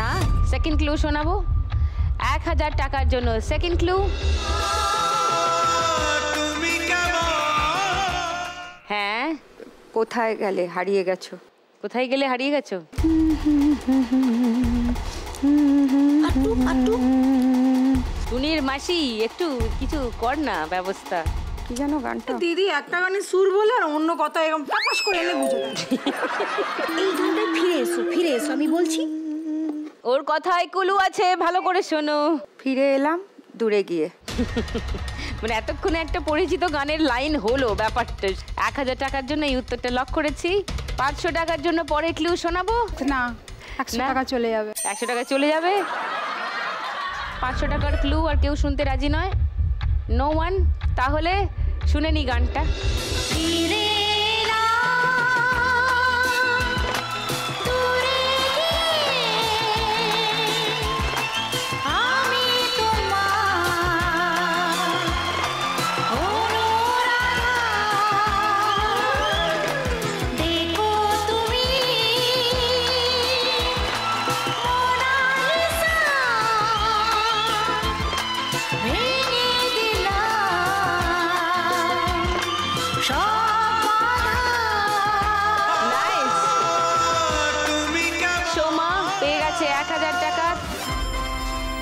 না, second clue শোনাবো। 1000 টাকার জন্য সেকেন্ড ক্লু। হ্যাঁ, কোথায় গেলে হারিয়ে গেছো? কোথায় গেলে হারিয়ে গেছো? টুনির মাসি একটু কিছু কর না ব্যবস্থা। কি জানো গানটা? দিদি একটা গানের সুর বলে আর অন্য কথা এরকম টাপাস করে এনে বুঝে দেয়। এই গানটায় ফিরে এসো আমি বলছি। ওর কথায় কুলু আছে, ভালো করে শোনো। ফিরে এলাম দূরে গিয়ে। মানে এতক্ষণে একটা পরিচিত গানের লাইন হলো ব্যাপারটা। 1000 টাকার জন্য এই উত্তরটা লক করেছি। 500 টাকার জন্য পরে ক্লু শোনাবো। না, 100 টাকা চলে যাবে। 100 টাকা চলে যাবে। 500 টাকার ক্লু আর কেউ শুনতে রাজি নয়, নো ওয়ান। তাহলে শুনে নি গানটা।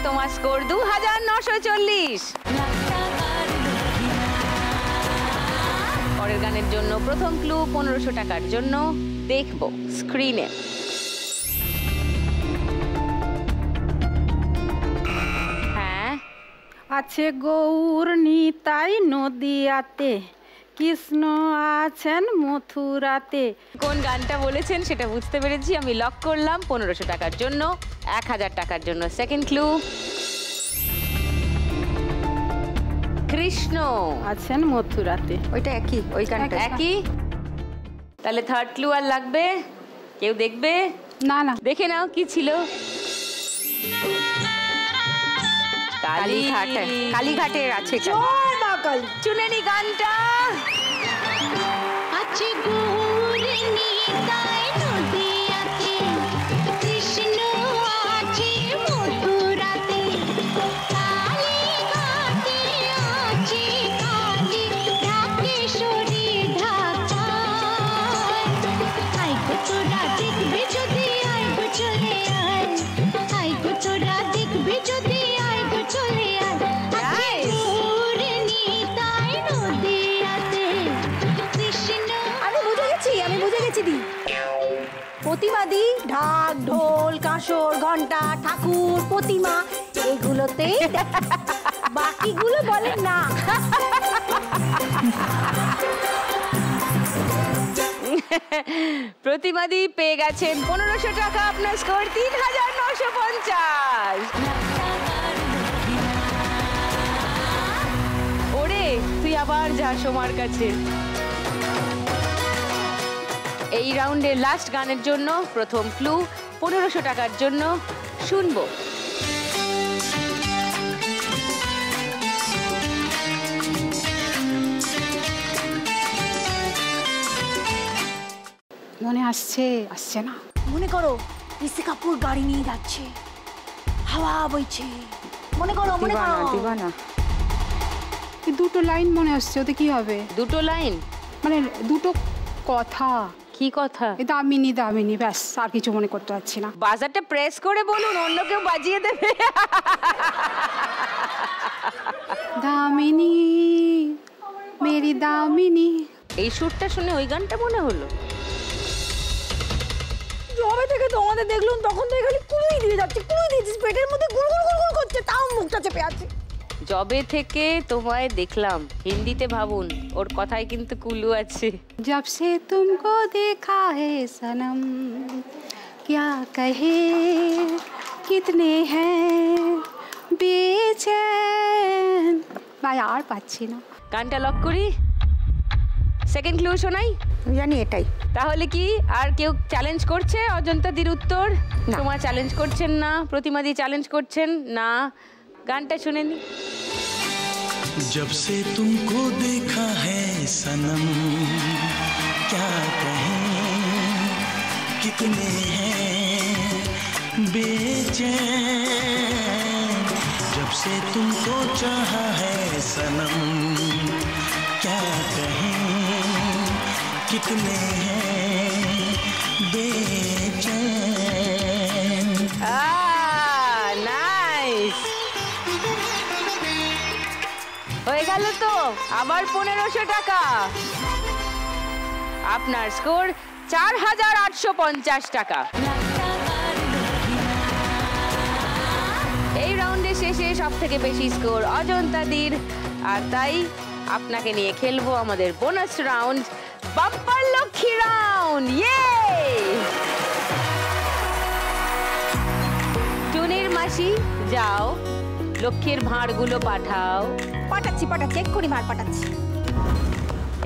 তোমার স্কোর 2940। পরের গানের জন্য প্রথম ক্লু 1500 টাকার জন্য দেখবো স্ক্রিনে। হ্যাঁ, আছে গৌর নিতাই নদিয়াতে, কৃষ্ণ আছেন মথুরাতে। কোন গানটা বলেছেন সেটা বুঝতে পেরেছি, আমি লক করলাম 1500 টাকার জন্য। 1000 টাকার জন্য সেকেন্ড ক্লু। কৃষ্ণ আছেন মথুরাতে। ওইটা একই, ওই গানটা একই। তাহলে থার্ড ক্লু আর লাগবে? কেউ দেখবে? না না, দেখে নাও কি ছিল। কালীঘাটের আছে। জয় মা কালী। শুনে নি গানটা। আছে গৌর নিতাই নদিয়াতে, কৃষ্ণ আছে মথুরাতে, কালীঘাটে আছে কালী, ঢাকেশ্বরী ঢাকায়। আই গো তোরা দেখবে যদি আই গো চলে আয়, আই গো তোরা দেখবে যদি আই গো চলে আয়। আছে গৌর নিতাই নদিয়াতে, কৃষ্ণ। আমি বুঝে গেছি দি। প্রতিমাদি ঢাক ঢোল কাঁসর ঘন্টা ঠাকুর প্রতিমা এগুলোতে, বাকিগুলো বলেন না। প্রতিমাদি পেয়ে গেছেন 1500 টাকা। আপনার স্কোর 3950। ওরে তুই আবার যা সোমার কাছে। এই রাউন্ডের লাস্ট গানের জন্য প্রথম ক্লু 1500 টাকার জন্য শুনবো। মনে আসছে না। মনে করো ঋষি কাপুর গাড়ি নিয়ে যাচ্ছে, হাওয়া বইছে। মনে করো দিবানা। এই দুটো লাইন মনে আসছে, ওতে কি হবে? দুটো লাইন মানে দুটো কথা। কি কথা? দামিনী দামিনী, ব্যাস, আর কিছু মনে করতে পারছি না। বাজারটা প্রেস করে বলুন, অন্য কেউ বাজিয়ে দেবে। দামিনী মেরি দামিনী। এই সুরটা শুনে ওই গানটা মনে হলো। জবে থেকে তোমাদের দেখলুম তখন থেকে খালি কুলুই দিয়ে যাচ্ছে, কুলুই দিয়েছিস, পেটের মধ্যে গুড়গুড় গুড়গুড় করছে, তাও মুখটা চেপে আছে। জবে থেকে তোমায় দেখলাম, হিন্দিতে ভাবুন, ওর কথায় কিন্তু কুলু আছে। जब से तुमको देखा है सनम, क्या कहे कितने हैं बेचैन। ভাই আর পাচ্ছি না। গানটা লক করি, সেকেন্ড ক্লু শোনাই। জানি এটাই। তাহলে কি আর কেউ চ্যালেঞ্জ করছে? অজন্তা দির উত্তর। তোমার চ্যালেঞ্জ করছেন না, প্রতিমাদি চ্যালেঞ্জ করছেন না। গানটা শুনে নি। जब से तुमको देखा है सनम, क्या कहें कितने हैं बेचैन जब से तुमको चाहा है सनम क्या कहें कितने हैं बेचैन। নাইস, হয়ে গেল তো আবার 1500 টাকা। আপনার স্কোর 4850 টাকা। এই রাউন্ডের শেষে সব থেকে বেশি স্কোর অজন্তাদির, আর তাই আপনাকে নিয়ে খেলবো আমাদের bonus round, bumper Lakshmi round. ইয়ে! টুনির মাসি যাও, লক্ষ্মীর ভাঁড়গুলো পাঠাও। পাঠাচ্ছি এক্ষুনি ভাড় পাঠাচ্ছি।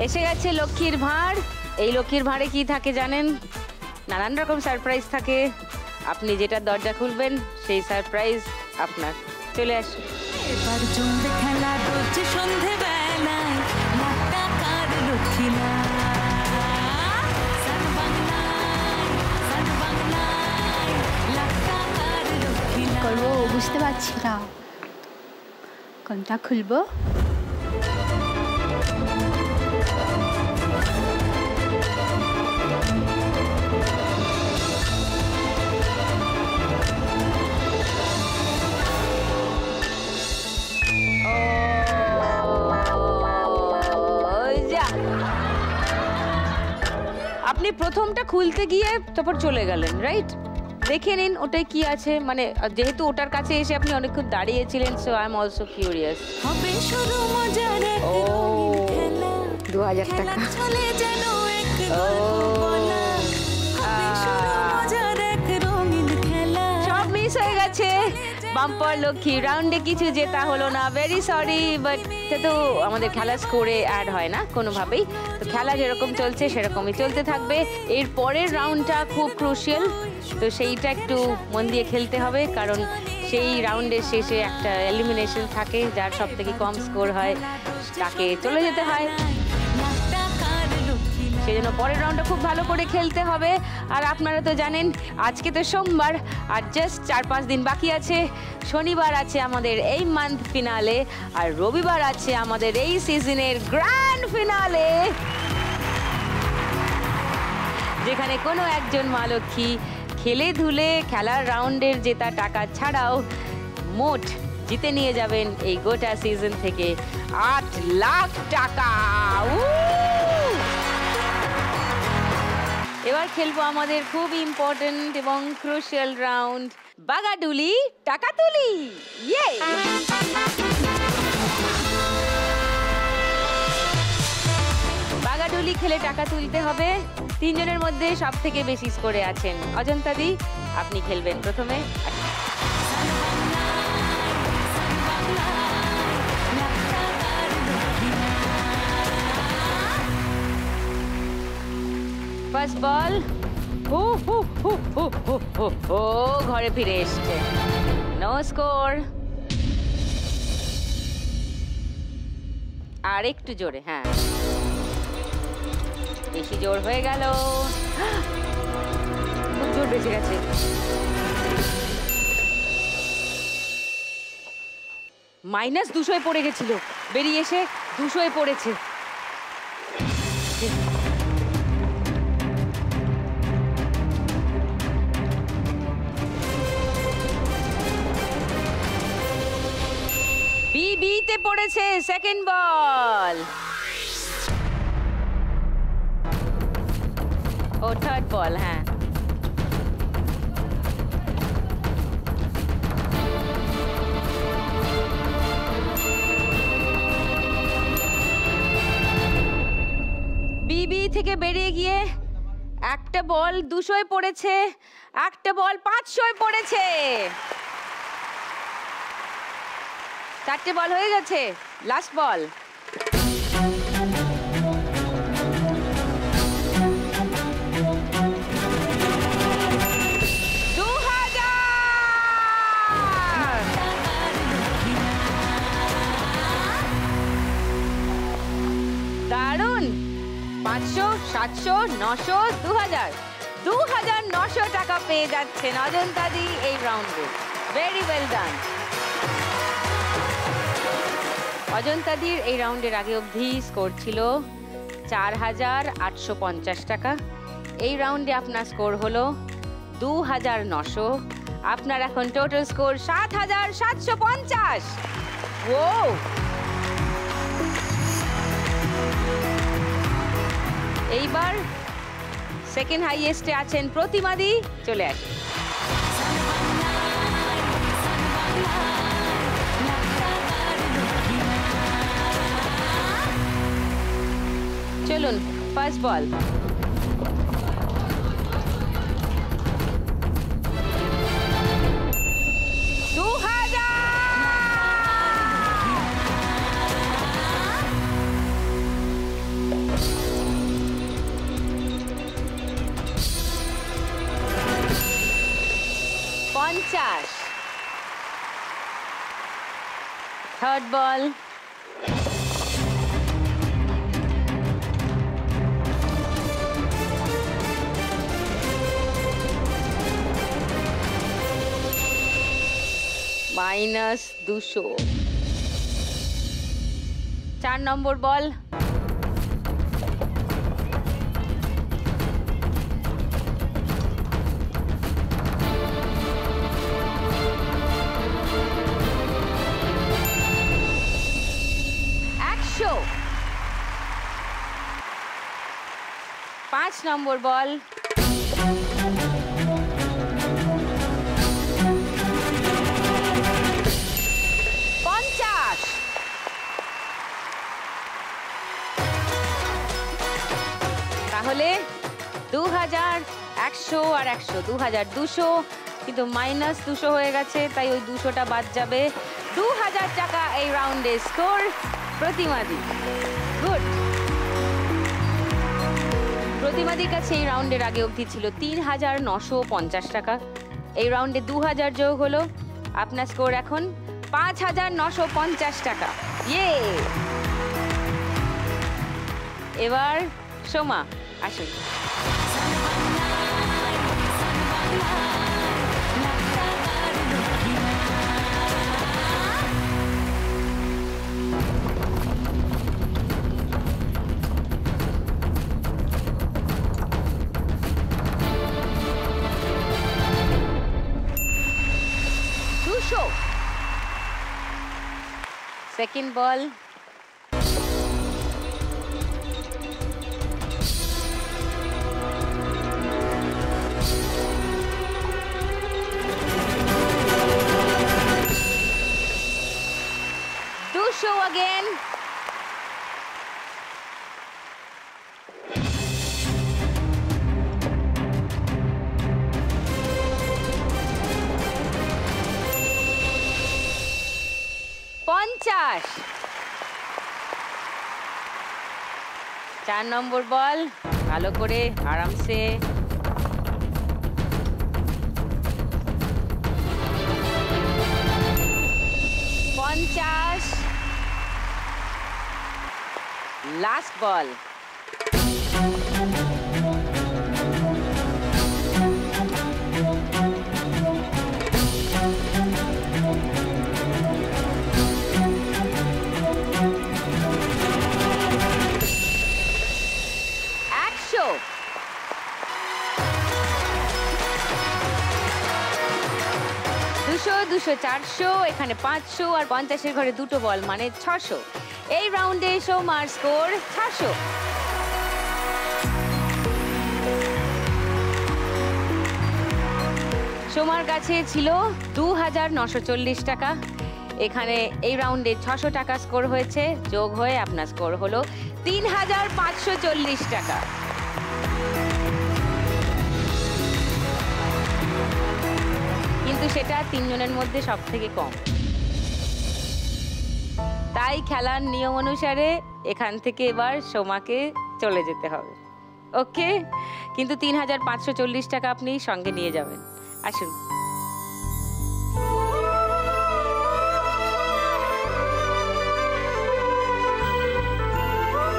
এসে গেছে লক্ষ্মীর ভাঁড়। এই লক্ষ্মীর ভাঁড়ে কি থাকে জানেন? নানান রকম সারপ্রাইজ থাকে। আপনি যেটা দরজা খুলবেন সেই সারপ্রাইজ আপনার। চলে আসুন। এবার জমবে খেলা রোজ সন্ধে বেলায়, লাখ টাকার লক্ষ্মী লাভ। সান বাংলায় লাখ টাকার লক্ষ্মী লাভ। করবো বুঝতে পারছি না, কোনটা খুলবো? আপনি প্রথমটা খুলতে গিয়ে তারপর চলে গেলেন, রাইট? দেখে নিন ওটাই কি আছে, মানে যেহেতু ওটার কাছে এসে আপনি অনেকক্ষণ দাঁড়িয়েছিলেন, so I am also curious. হবে শুরু মজার এক রঙিন খেলা, 2000 টাকা। খেলা চলে যেন এক গল্প বলা। হবে শুরু মজার এক রঙিন খেলা। সব মিস হয়ে গেছে। বাম্পার লক্ষ্মী রাউন্ডে কিছু জেতা হলো না, ভেরি সরি, বাট তো আমাদের খেলা স্কোরে অ্যাড হয় না কোনোভাবেই। তো খেলা যেরকম চলছে সেরকমই চলতে থাকবে। এর পরের রাউন্ডটা খুব ক্রুশিয়াল, তো সেইটা একটু মন দিয়ে খেলতে হবে, কারণ সেই রাউন্ডের শেষে একটা এলিমিনেশন থাকে, যার সব থেকে কম স্কোর হয় তাকে চলে যেতে হয়। সেই জন্য পরের রাউন্ডটা খুব ভালো করে খেলতে হবে। আর আপনারা তো জানেন আজকে তো সোমবার, আর জাস্ট 4-5 দিন বাকি আছে। শনিবার আছে আমাদের এই মান্থ ফিনালে, আর রবিবার আছে আমাদের এই সিজনের গ্র্যান্ড ফিনালে, যেখানে কোনো একজন মা লক্ষ্মী খেলে ধুলে খেলার রাউন্ডের জেতা টাকা ছাড়াও মোট জিতে নিয়ে যাবেন এই গোটা সিজন থেকে 8 লাখ টাকা। এবার খেলবো আমাদের খুব ইম্পর্টেন্ট এবং ক্রুশিয়াল রাউন্ড, বাগাডুলি টাকা তুলি। ইয়ে! বাগাডুলি খেলে টাকা তুলতে হবে। 3 জনের মধ্যে সব থেকে বেশি স্কোরে আছেন অজন্তাদি, আপনি খেলবেন প্রথমে। ফার্স্ট বল, ঘরে ফিরে এসছে, নো স্কোর। আর একটু জোরে, হ্যাঁ বেশি জোর হয়ে গেল, খুব জোর বেঁচে গেছে। -200 পড়ে গেছিল, বেরিয়ে এসে 200 পড়েছে। বিতে পড়েছে সেকেন্ড বল, ও থার্ড বল, হ্যাঁ বিবি থেকে বেরিয়ে গিয়ে একটা বল 200 পড়েছে, একটা বল 500 পড়েছে। 4টে বল হয়ে গেছে, লাস্ট বল। দারুণ! 500, 700, 900, 2000 2900 টাকা পেয়ে যাচ্ছেন অজন্তাদি এই রাউন্ডে। Very well done. অজন্তাদির এই রাউন্ডের আগে অবধি স্কোর ছিল 4850 টাকা। এই রাউন্ডে আপনার স্কোর হলো 2900। আপনার এখন টোটাল স্কোর 7750। ও এইবার সেকেন্ড হাইয়েস্টে আছেন প্রতিমাদি। চলে আসেন। চলুন ফার্স্ট বল। থার্ড বল। -200। 4 নম্বর বল। পাঁচ নম্বর বল। তাহলে 2100 আর 100 2200, কিন্তু -200 হয়ে গেছে, তাই ওই 200টা বাদ যাবে। 2000 টাকা এই রাউন্ডে স্কোর প্রতিমাদি। গুড। প্রতিমাদির কাছে এই রাউন্ডের আগে অবধি ছিল 3950 টাকা। এই রাউন্ডে 2000 যোগ হলো, আপনার স্কোর এখন 5950 টাকা। ইয়ে। এবার সোমা আসুন। সেকেন্ড বল। again. পঞ্চাশ। 4 নম্বর বল, ভালো করে আরামসে। লাস্ট বল। দুশো 400, এখানে 500 আর 50-এর ঘরে দুটো বল মানে 600। এই রাউন্ডে সোমার স্কোর 600। সোমার কাছে ছিল 2940 টাকা। এখানে এই রাউন্ডে 600 টাকা স্কোর হয়েছে, যোগ হয়ে আপনার স্কোর হলো 3540 টাকা। কিন্তু সেটা 3 জনের মধ্যে সব থেকে কম, তাই খেলার নিয়ম অনুসারে এখান থেকে এবার সোমাকে চলে যেতে হবে। ওকে, কিন্তু 3540 টাকা আপনি সঙ্গে নিয়ে যাবেন। আসুন।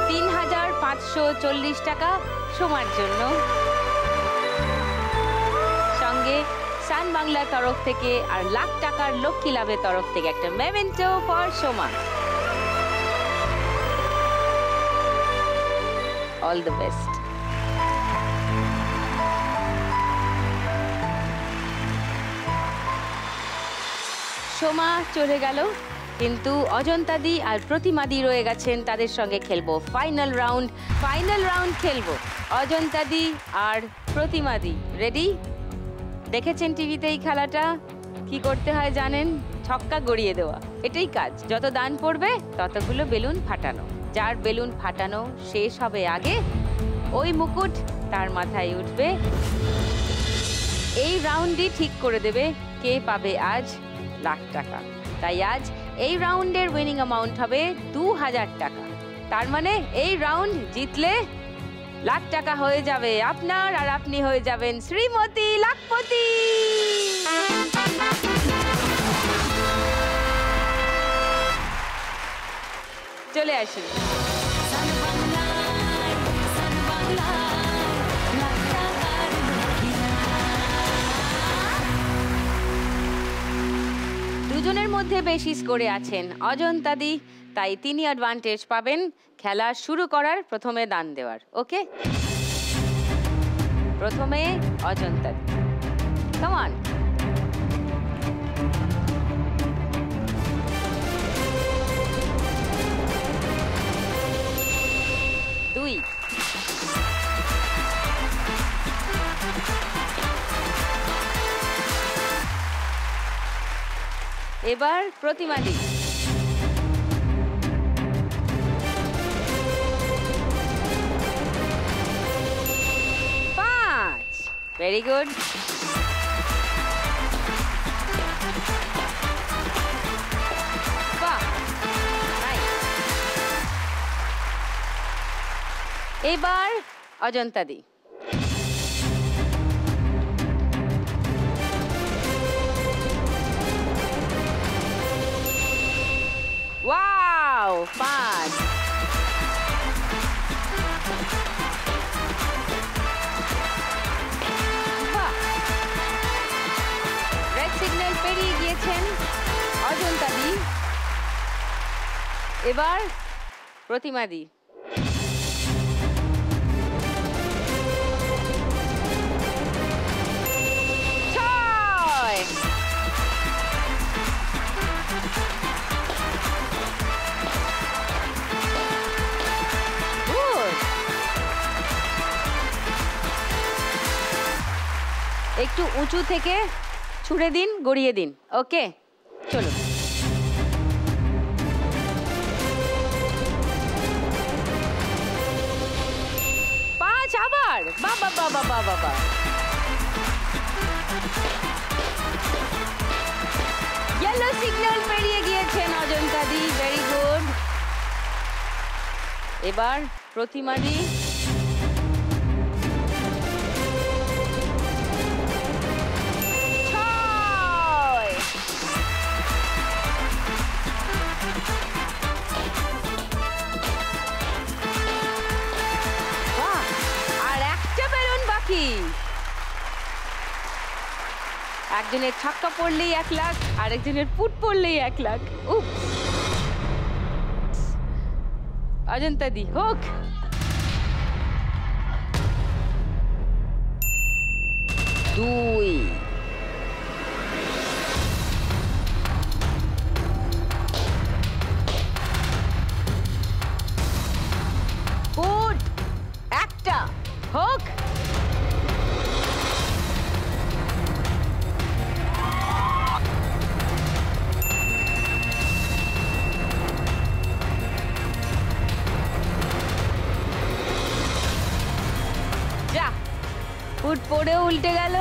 $3540 টাকা সোমার জন্য। বাংলার তরফ থেকে আর লাখ টাকার লক্ষ্মী লাভের তরফ থেকে একটা memento for Soma. All the best. Soma চলে গেল, কিন্তু অজন্তাদি আর প্রতিমাদি রয়ে গেছেন, তাদের সঙ্গে খেলবো ফাইনাল রাউন্ড। ফাইনাল রাউন্ড খেলবো অজন্তাদি আর প্রতিমাদি। রেডি? দেখেছেন টিভিতে এই খেলাটা? কি করতে হয় জানেন? ছক্কা গড়িয়ে দেওয়া, এটাই কাজ। যত দান পড়বে ততগুলো বেলুন ফাটানো। যার বেলুন ফাটানো শেষ হবে আগে, ওই মুকুট তার মাথায় উঠবে। এই রাউন্ডই ঠিক করে দেবে কে পাবে আজ লাখ টাকা। তাই আজ এই রাউন্ডের উইনিং অ্যামাউন্ট হবে 2000 টাকা। তার মানে এই রাউন্ড জিতলে লাখ টাকা হয়ে যাবে আপনার, আর আপনি হয়ে যাবেন শ্রীমতী লাখপতি। চলে আসুন। দুজনের মধ্যে বেশি স্কোরে আছেন অজন্তাদি, তাই তিনি অ্যাডভান্টেজ পাবেন খেলা শুরু করার, প্রথমে দান দেওয়ার। ওকে, প্রথমে অজন্তাদি, কাম অন। দুই, এবার প্রতিমাদি, ভেরি গুড। বাহ, এবার অজন্তাদি, ওয়াও, 5। সিগন্যাল পেরিয়ে গিয়েছেন অজন্তাদি। এবার প্রতিমাদি, একটু উঁচু থেকে ছুড়ে দিন, গড়িয়ে দিন। ওকে, চলো। 5 আবার, বাবা বাবা বাবা বাবা। ইয়েলো সিগন্যাল পেরিয়ে গিয়েছেন অজন্তাদি, ভেরি গুড। এবার প্রতিমাদি, একজনের ছক্কা পড়লেই 1 লাখ, আরেকজনের পুট পড়লেই 1 লাখ। অজন্তাদি হোক। দুই, পুট একটা হোক। ফুট পড়ে উল্টে গেল।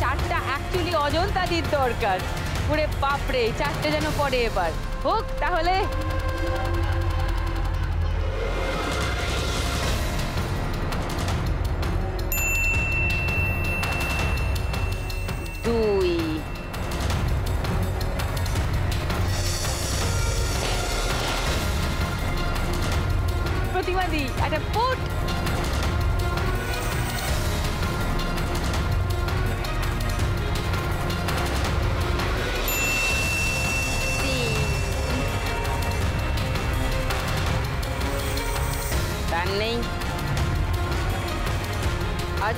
4টা অ্যাকচুয়ালি অজন্তাদির দরকার। পুরে বাপরে, 4টে যেন পড়ে। এবার হোক তাহলে। দুই, প্রতিমাদি একটা পুট।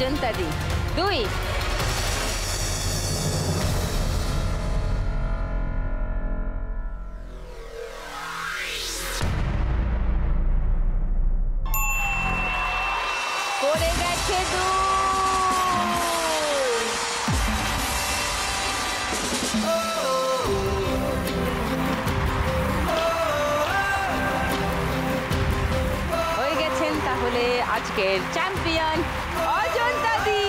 অজন্তা দি 2। পড়ে গেছে 2। হয়ে গেছেন তাহলে আজকের চ্যাম্পিয়ন অজন্তা দি।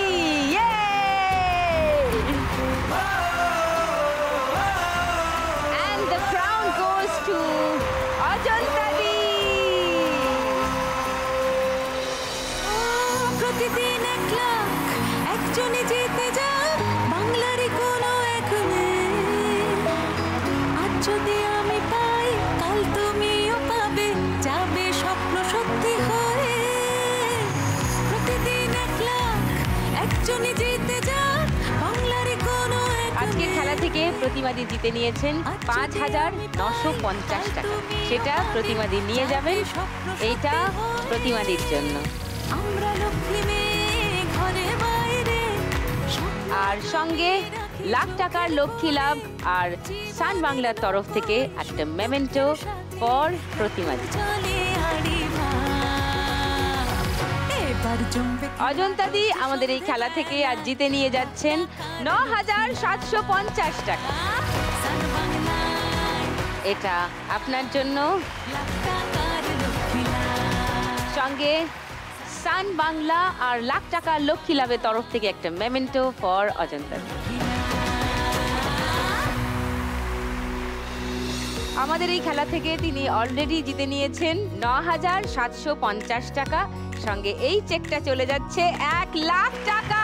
And the crown goes to Ajanta দি। প্রতিদিন 1 লাখ একজনই জিতে যায় বাংলারই কোনো এক মেয়ে। আজ যদি আমি পাই কাল তুমিও পাবে, যাবে স্বপ্ন সত্যি হয়ে। প্রতিদিন 1 লাখ একজনই জিতে যায় বাংলারই কোনো এক আজকের খেলা থেকে প্রতিমাদি জিতে নিয়েছেন 5,950 টাকা। সেটা প্রতিমাদি নিয়ে যাবেন, এইটা প্রতিমাদির জন্য। আমরা লক্ষ্মী মেয়ে ঘরে বাইরে আর সঙ্গে লাখ টাকার লক্ষ্মী লাভ আর সান বাংলার তরফ থেকে একটা মেমেন্টো ফর প্রতিমাদি। চলে আড়ি ভাই। এবার জমবে অজন্তা দি আমাদের এই খেলা থেকে আজ জিতে নিয়ে যাচ্ছেন 9,750 টাকা। সান বাংলায় এটা আপনার জন্য, লাখ টাকার লক্ষ্মী লাভ। সঙ্গে সান বাংলা আর লাখ টাকার লক্ষ্মী লাভের তরফ থেকে একটা মেমেন্টো ফর অজন্তা দি। আমাদের এই খেলা থেকে তিনি অলরেডি জিতে নিয়েছেন 9,750 টাকা। সঙ্গে এই চেকটা চলে যাচ্ছে 1 লাখ টাকা।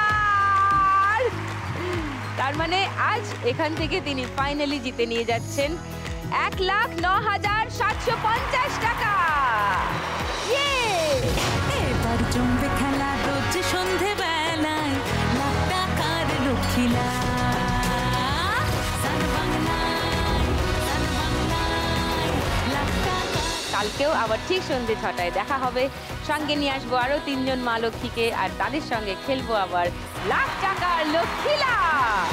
তার মানে আজ এখান থেকে তিনি ফাইনালি জিতে নিয়ে যাচ্ছেন 1,09,750 টাকা। এবার জমবে খেলা রোজ সন্ধে বেলায় লাখ টাকার লক্ষ্মী লাভ। সান বাংলায়, সান বাংলায় লাখ টাকা। কালকেও আবার ঠিক সন্ধ্যে 6টায় দেখা হবে। সঙ্গে নিয়ে আসবো আরো 3 জন মা লক্ষ্মীকে, আর তাদের সঙ্গে খেলবো আবার লাখ টাকার লক্ষ্মী লাভ।